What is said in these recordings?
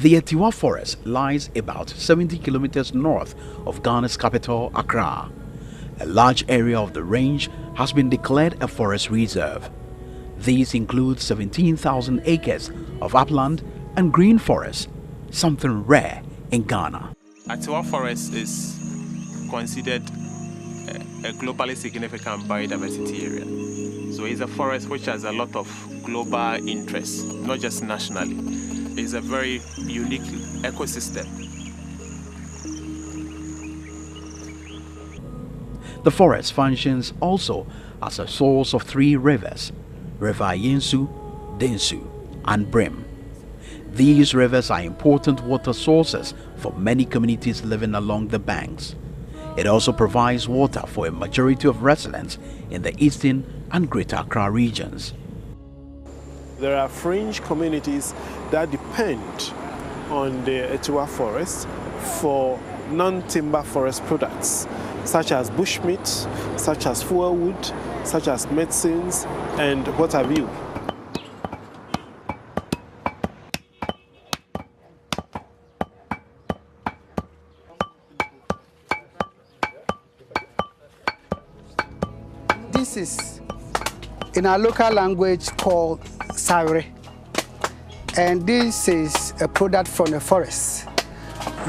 The ETIWA forest lies about 70 kilometers north of Ghana's capital, Accra. A large area of the range has been declared a forest reserve. These include 17,000 acres of upland and green forest, something rare in Ghana. ETIWA forest is considered a globally significant biodiversity area. So it's a forest which has a lot of global interest, not just nationally. It's a very unique ecosystem. The forest functions also as a source of three rivers, River Yensu, Densu, and Brim. These rivers are important water sources for many communities living along the banks. It also provides water for a majority of residents in the Eastern and Greater Accra regions. There are fringe communities that depend on the ETIWA forest for non-timber forest products, such as bushmeat, such as fuelwood, such as medicines, and what have you. This is in our local language called Sare, and this is a product from the forest.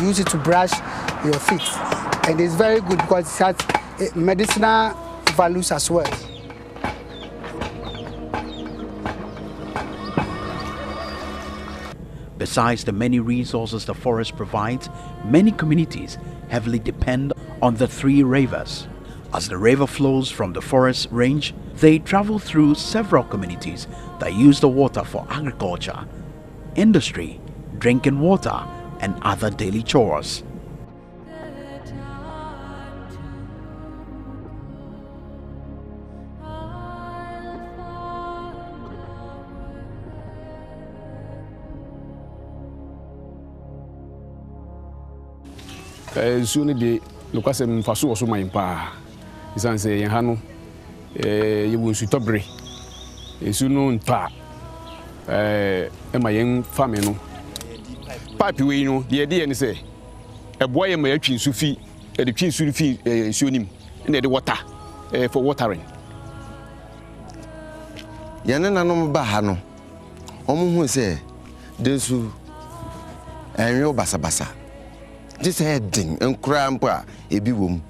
You use it to brush your feet, and it's very good because it has medicinal values as well. Besides the many resources the forest provides, many communities heavily depend on the three rivers. As the river flows from the forest range, they travel through several communities that use the water for agriculture, industry, drinking water, and other daily chores. Soon the Lucasem Faso also my pa. Is answer Yahano. You will shoot up bray. Soon on ta. My young family. Pipe, we know the idea and say a boy and my chin Sufi, the chin Sufi, him in the water for watering. Yanana no bahano. Omu say, Desu and your basa. This heading and crampa a biwum.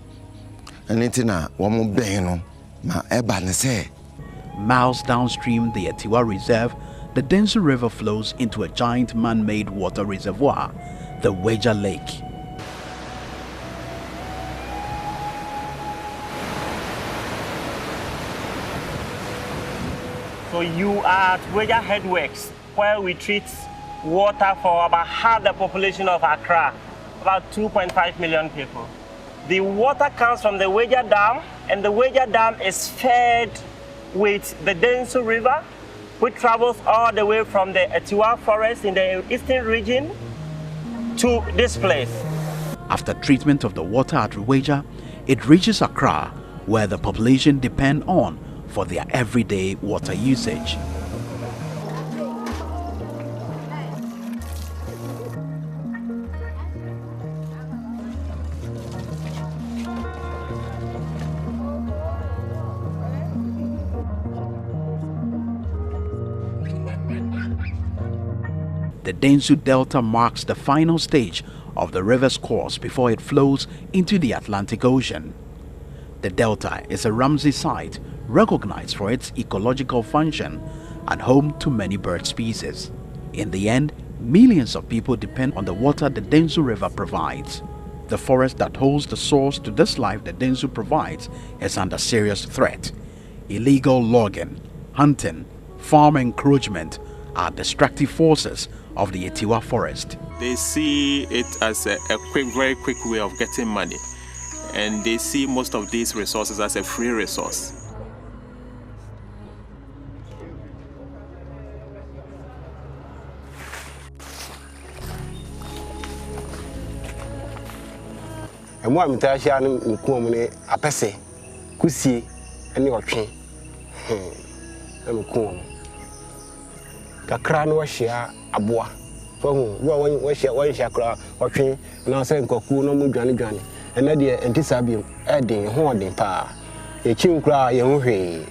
And it's na woman beno, ma ebane say. Miles downstream the ETIWA Reserve, the Densu River flows into a giant man-made water reservoir, the Weja Lake. So you are at Weja Headworks, where we treat water for about half the population of Accra, about 2.5 million people. The water comes from the Weja Dam, and the Weja Dam is fed with the Densu River, which travels all the way from the ETIWA forest in the eastern region to this place. After treatment of the water at Weja, it reaches Accra, where the population depend on for their everyday water usage. The Densu Delta marks the final stage of the river's course before it flows into the Atlantic Ocean. The Delta is a Ramsay site recognized for its ecological function and home to many bird species. In the end, millions of people depend on the water the Densu River provides. The forest that holds the source to this life the Densu provides is under serious threat. Illegal logging, hunting, farm encroachment are destructive forces of the ETIWA forest. They see it as a very quick way of getting money, and they see most of these resources as a free resource. And what I'm telling you, I'm going to apese, kusi, and your train. I'm going. Kakra no share aboa For one share crowd or train, and I say, Cocoon, no more Johnny. And then the antisabium adding hoarding power. A chin cry, young hay.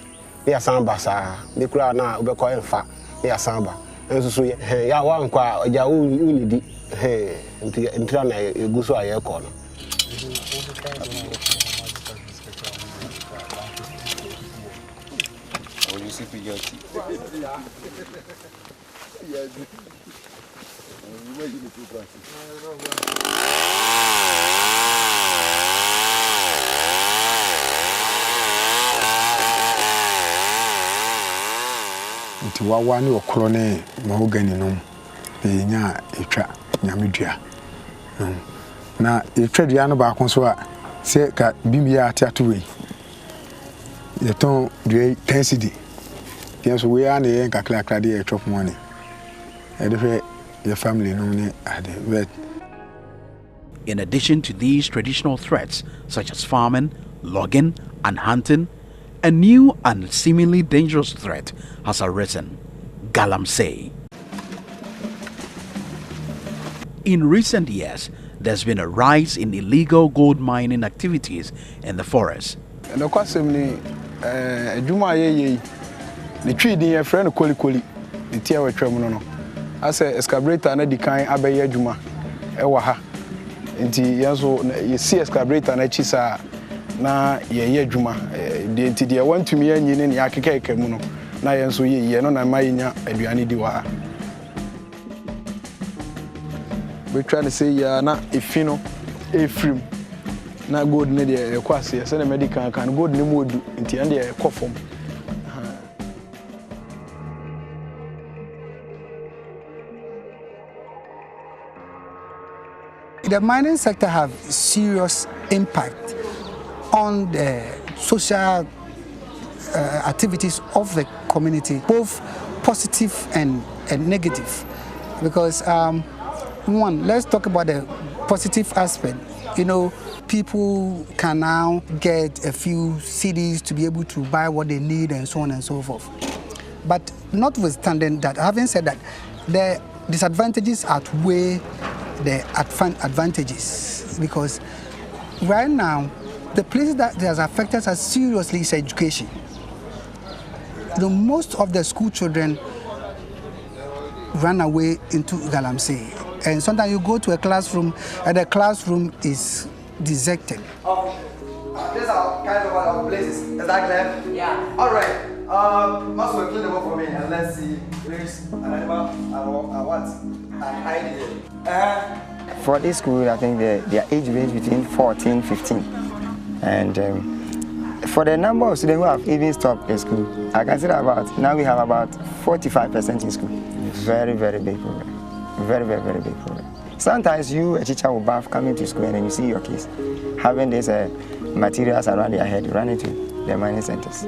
They are sambasa, the crowd now, be quite fat, they are samba. And so, ya one qua, ya unity, hey, until I go so I corner. Nti wawa ne okro ne mahogany no nya etwa nyamedua na etwa dua no ba ko so a se ka bimia atiato we yeton dua 10 cedi so we are ne kakra kakra de etwa money e de your family no ne ade but in addition to these traditional threats such as farming, logging and hunting, a new and seemingly dangerous threat has arisen: Galamsey. In recent years, there's been a rise in illegal gold mining activities in the forest. And of course, Juma ye the tree din friend koli the ETIWA twam no as a excavator na di kan abeye Juma e wa ha nti yanso ye see excavator na chisa na ye Juma de nti de wantumi anyi ne ya kekeke mu no na yenso ye no na mayenya aduane di wa ha we try to say ya na efino efrim na gold ne de kwase se na medical kan gold ne modu nti ande e kofom. The mining sector have serious impact on the social activities of the community, both positive and negative. Because one, let's talk about the positive aspect. You know, people can now get a few cedis to be able to buy what they need and so on and so forth. But notwithstanding that, having said that, the disadvantages outweigh the advantages, because right now the places that has affected us seriously is education. Most of the school children run away into Galamsey, and sometimes you go to a classroom and the classroom is deserted. These are kind of our places. Is that clear? Yeah. All right. Must we clean them up for me and let's see. There's an animal and what? An idea. For this school, I think their age range between 14 15. And for the number of students who have even stopped the school, I can say that now we have about 45% in school. Very, very big problem. Very, very, very big problem. Sometimes you, a teacher, will bath coming to school and then you see your kids having these materials around their head, running to the mining centers.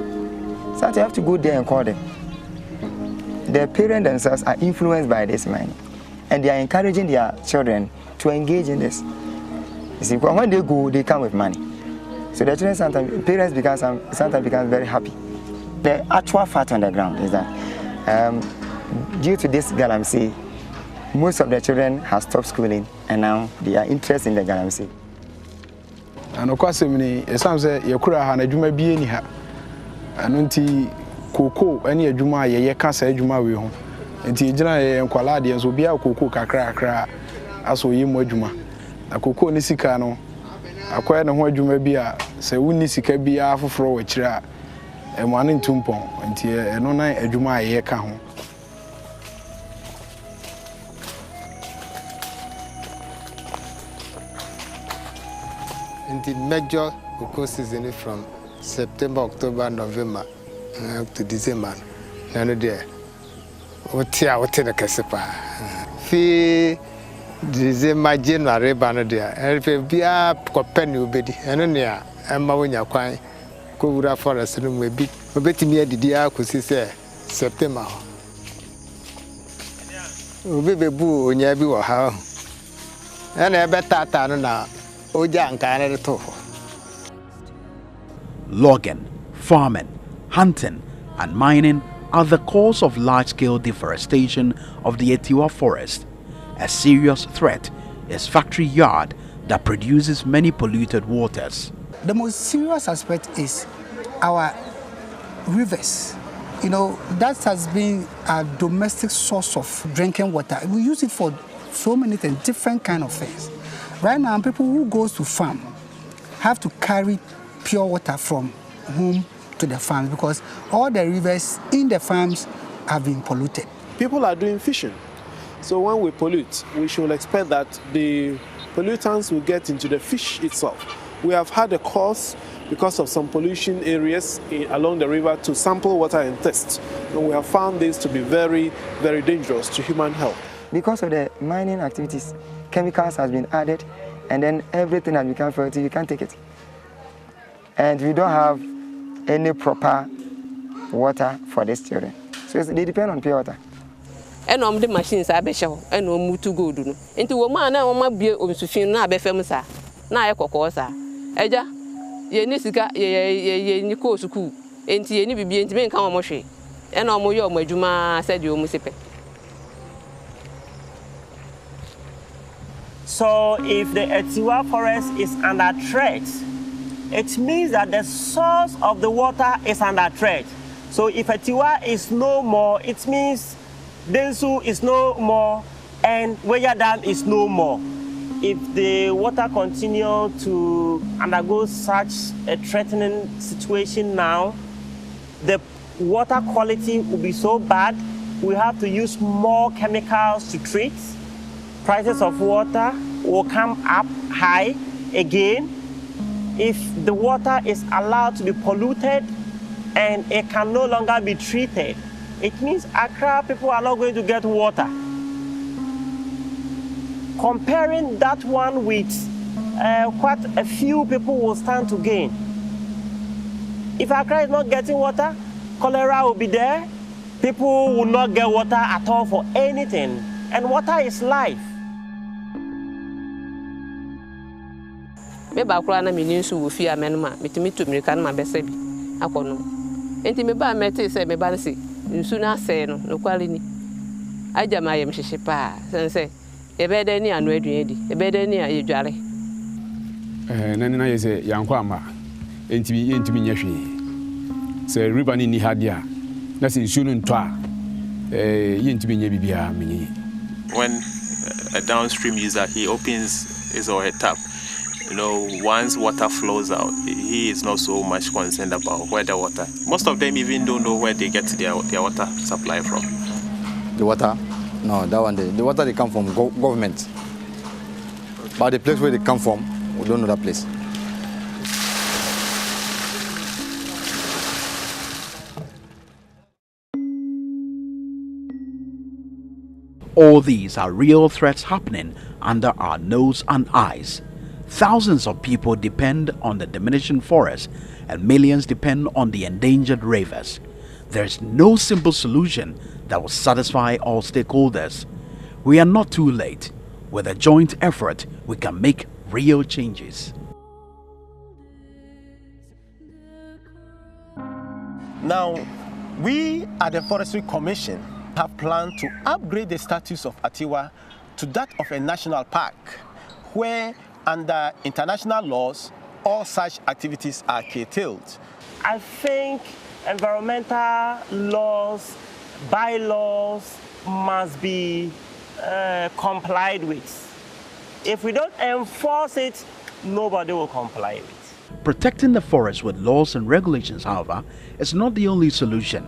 So you have to go there and call them. The parents themselves are influenced by this mining, and they are encouraging their children to engage in this. You see, when they go, they come with money. So the children sometimes, parents become very happy. The actual fact on the ground is that due to this Galamsey, most of the children have stopped schooling and now they are interested in the Galamsey. And of course, it sounds like you could have a Juma be any ha. And until Coco, any a Juma, ye can't say Juma we home. Until Jana and Qualadians will be a Coco cra as we mo Juma. A Coco Nisicano, acquired a word Juma be a say Unisika be a for a chira and one in Tumpon until a no night a Juma ye can. In the major cocoa season from September, October, November up to December. None there. What the Casepa? Fee December, January, Banadia. And if be a company, Betty, and then there, and Mawina Quine, Kura Forest, and maybe Betty near the dia could say September. Baby boo, Yabi or how? And I bet that now. Logging, farming, hunting, and mining are the cause of large-scale deforestation of the ETIWA forest, A serious threat is factory yard that produces many polluted waters. The most serious aspect is our rivers. You know, that has been a domestic source of drinking water. We use it for so many things, different kind of things. Right now, people who goes to farm have to carry pure water from home to the farms because all the rivers in the farms have been polluted. People are doing fishing. So when we pollute, we should expect that the pollutants will get into the fish itself. We have had a course because of some pollution areas along the river to sample water and test. And we have found this to be very, very dangerous to human health. Because of the mining activities, chemicals has been added, and then everything has become fertile, you can't take it. And we don't have any proper water for these children. So they depend on pure water. And the machines are better, and no move to go do. Into a man, I want be on Sufin, not be famous. Now I cocosa. Eja, ye Nisica, ye Nico Suku, and ye need to be in the main Kamamoshi. And Omoyo Majuma said you musipe. So if the ETIWA forest is under threat, it means that the source of the water is under threat. So if ETIWA is no more, it means Densu is no more and Weya Dam is no more. If the water continue to undergo such a threatening situation now, the water quality will be so bad, we have to use more chemicals to treat. Prices of water will come up high again. If the water is allowed to be polluted and it can no longer be treated, it means Accra people are not going to get water. Comparing that one with what a few people will stand to gain. If Accra is not getting water, cholera will be there. People will not get water at all for anything. And water is life. Me ba kura na me ninsu wo fi amenma metimi to mirika na mabese bi akono enti me ba mete se me ba se nsu na se no no kwale ni aja ma yem hihye pa sense e be da ni anu aduan di e be da ni ayedware nani na yese yanko ama enti nya hwe se river ni hadia na se nsu no nto a yenti nya bibia menyi. When a downstream user he opens his or her tap, you know, once water flows out, he is not so much concerned about where the water. Most of them even don't know where they get their water supply from. The water? No, that one, the water they come from government. But the place where they come from, we don't know that place. All these are real threats happening under our nose and eyes. Thousands of people depend on the diminishing forest and millions depend on the endangered rivers. There is no simple solution that will satisfy all stakeholders. We are not too late. With a joint effort, we can make real changes. Now, we at the Forestry Commission have planned to upgrade the status of ETIWA to that of a national park, where under international laws, all such activities are curtailed. I think environmental laws, bylaws must be complied with. If we don't enforce it, nobody will comply with it. Protecting the forest with laws and regulations, however, is not the only solution.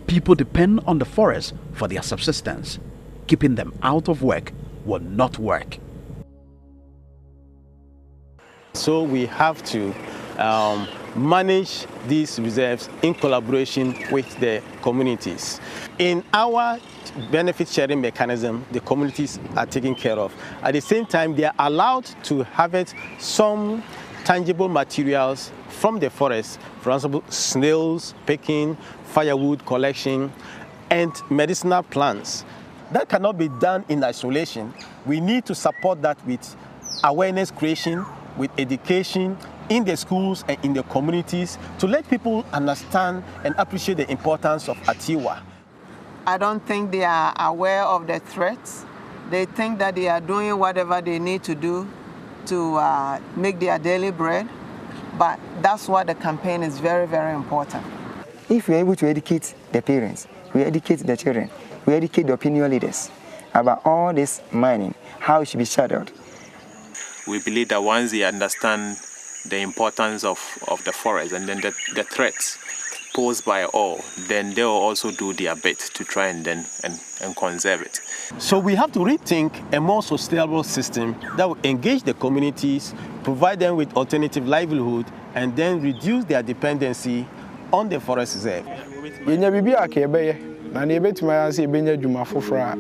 People depend on the forest for their subsistence. Keeping them out of work will not work. So we have to manage these reserves in collaboration with the communities. In our benefit sharing mechanism, the communities are taken care of. At the same time, they are allowed to harvest some tangible materials from the forest, for example, snails, picking, firewood collection, and medicinal plants. That cannot be done in isolation. We need to support that with awareness creation, with education in the schools and in the communities to let people understand and appreciate the importance of ETIWA. I don't think they are aware of the threats They think that they are doing whatever they need to do to make their daily bread, but that's why the campaign is very, very important. If we're able to educate the parents, we educate the children, we educate the opinion leaders about all this mining, how it should be shadowed. We believe that once they understand the importance of the forest and then the threats posed by all, then they will also do their bit to try and conserve it. So we have to rethink a more sustainable system that will engage the communities, provide them with alternative livelihood, and then reduce their dependency on the forest reserve. Yenya bibi akebeye na ne betumi ayanse ebenya dwuma fofora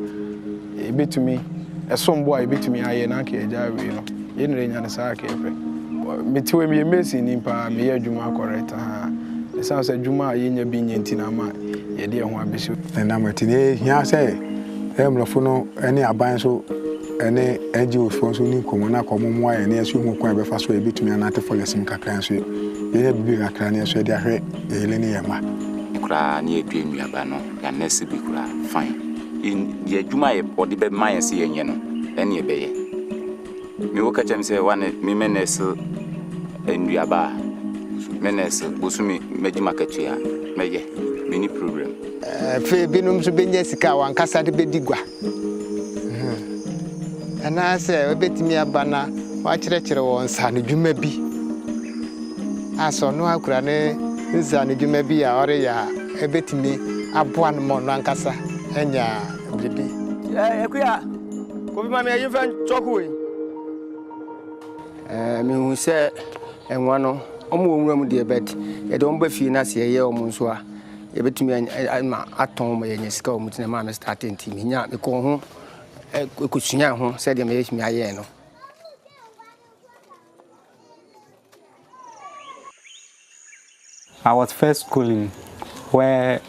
ebetumi esombo a ebetumi aye na ka eja we no yenre nya ne sa akebe metiwe mi emesi nimpa me ye dwuma correct ha esan se dwuma yenya bi nyenti na ma ye de ho abesi na matine hia se emlofo no ene aban so ene NGO sponsor ni komo na komo mo aye ne asu hu kwan be fa so ebetumi anate folesim kakran so ye bibi kakran ne so de ahwe ye ne yema kura ni edwe nuaba no ya nese bi kura fine in ye dwuma ye odi be man se yenye no ene ye beye mi wo kachem se wane mi menes nuaba menes bosumi medjuma katua meye mini program fe binum so benya sika wan kasa de bedigwa ana se obetimi abana wa kirekire won sa ne dwuma bi aso no akura ne nza ne dwuma bi a ore ya ebetimi aboa no mo no ankasa enya bibi ekuya ko bi ma me yin fan chokuwe me hu se enwa no omo onwura mu de bet ye de omba fi na se ye omo nso a ebetimi ma aton ma ye sika omo tina ma me start enti me nya me ko ho ekusunya ho se de me ye mi aye no. I was first schooling where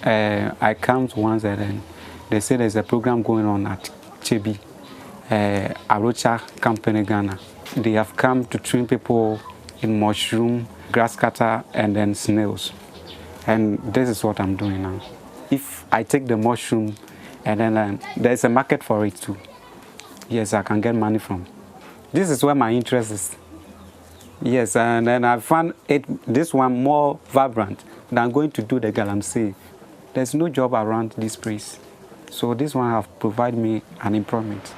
I come once and then they say there's a program going on at Chebi, Arocha Company, Ghana. They have come to train people in mushroom, grass cutter, and then snails. And this is what I'm doing now. If I take the mushroom and then there's a market for it too, yes, I can get money from. This is where my interest is. Yes, and then I found this one more vibrant than going to do the galamsey. There's no job around this place. So this one have provided me an employment.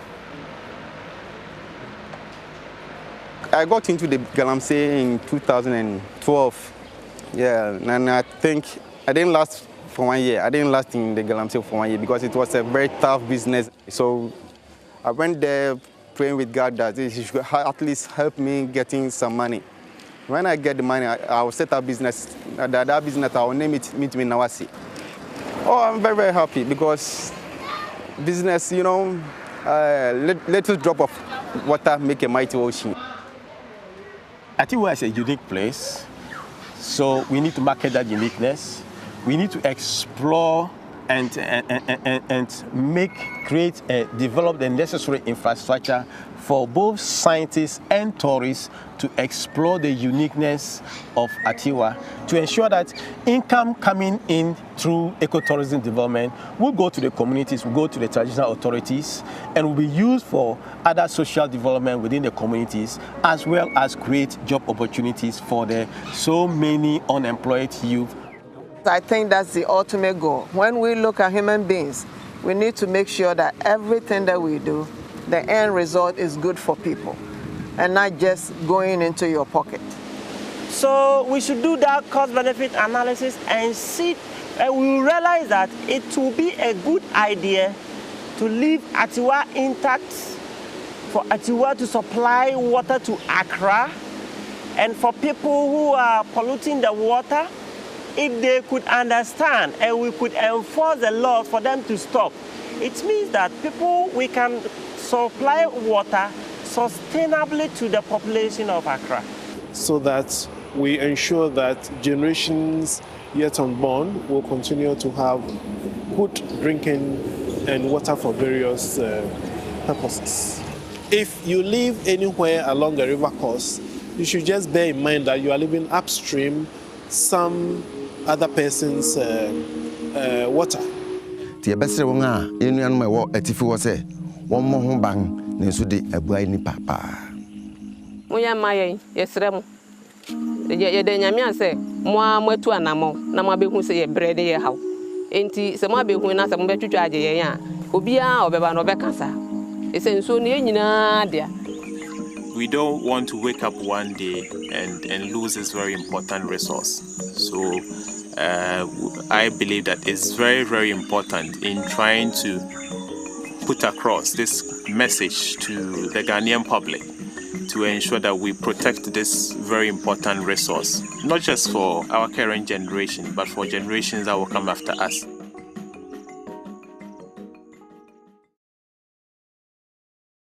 I got into the galamsey in 2012. Yeah, and I think I didn't last for 1 year. I didn't last in the galamsey for 1 year because it was a very tough business. So I went there praying with God that He should at least help me getting some money. When I get the money, I will set up business. That business, I will name it Meet Me Nawasi. Oh, I'm very, very happy because business, you know, little drop of water make a mighty ocean. ETIWA is a unique place, so we need to market that uniqueness. We need to explore and develop the necessary infrastructure for both scientists and tourists to explore the uniqueness of ETIWA, to ensure that income coming in through ecotourism development will go to the communities, will go to the traditional authorities, and will be used for other social development within the communities, as well as create job opportunities for the so many unemployed youth. I think that's the ultimate goal. When we look at human beings, we need to make sure that everything that we do, the end result is good for people and not just going into your pocket. So we should do that cost-benefit analysis and see, and we will realize that it will be a good idea to leave ETIWA intact, for ETIWA to supply water to Accra, and for people who are polluting the water, if they could understand and we could enforce the laws for them to stop, it means that we can supply water sustainably to the population of Accra. So that we ensure that generations yet unborn will continue to have good drinking and water for various purposes. If you live anywhere along a river course, you should just bear in mind that you are living upstream some other person's water. The best one, you know, my work at if you was wɔn mo ho ban na nso de abua nipa paa. Moya maye yesrem. Ye de nyame ase mo amatu anamo na mo abehu se ye brɛ de ye haw. Enti se mo abehu na se mo betwitwa age ye ya. Obi a obeba no beka sa. Ese nso ne nyina dia. We don't want to wake up one day and lose this very important resource. So I believe that it's very, very important in trying to put across this message to the Ghanaian public to ensure that we protect this very important resource, not just for our current generation, but for generations that will come after us.